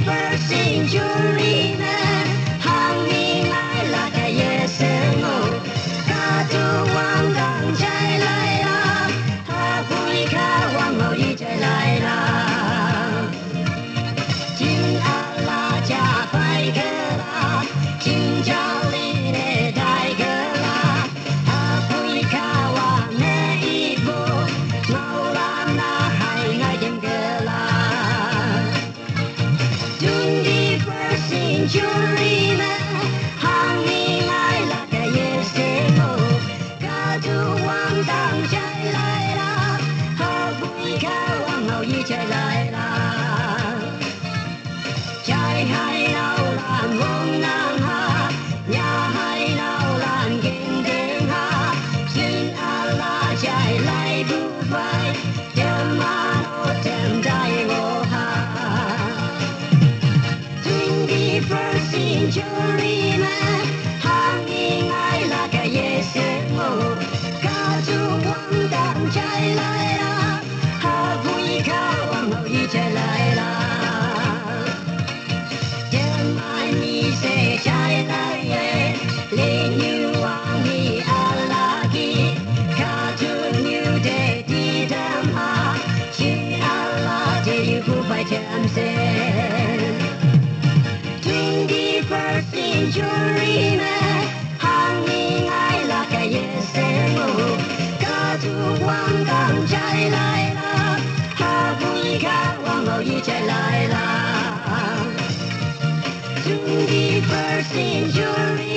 21st century呢，行年来那个夜生活，卡住王刚才来啦，哈布里卡王后一再来啦，金阿拉加拜克啦，金朝里的大克啦，哈布里卡王每一步，毛拉那海爱点克啦。21st century呢，行年来那个夜生活，卡住王当再来啦，哈布里卡王后一再来啦，在海老兰翁南哈，呀海老兰金顶哈，新阿拉再来不快，点马罗点在我哈。21st century 呢，行年来那个夜生活，卡住王当再来啦，哈布里卡王后一再来啦，点满你谁再来耶，连牛王你阿拉基，卡住牛的地他妈，新阿拉这有不白天线。21st century 呢，行年来那个夜生活，卡住王刚再来啦，哈布里卡王后一再来啦。21st century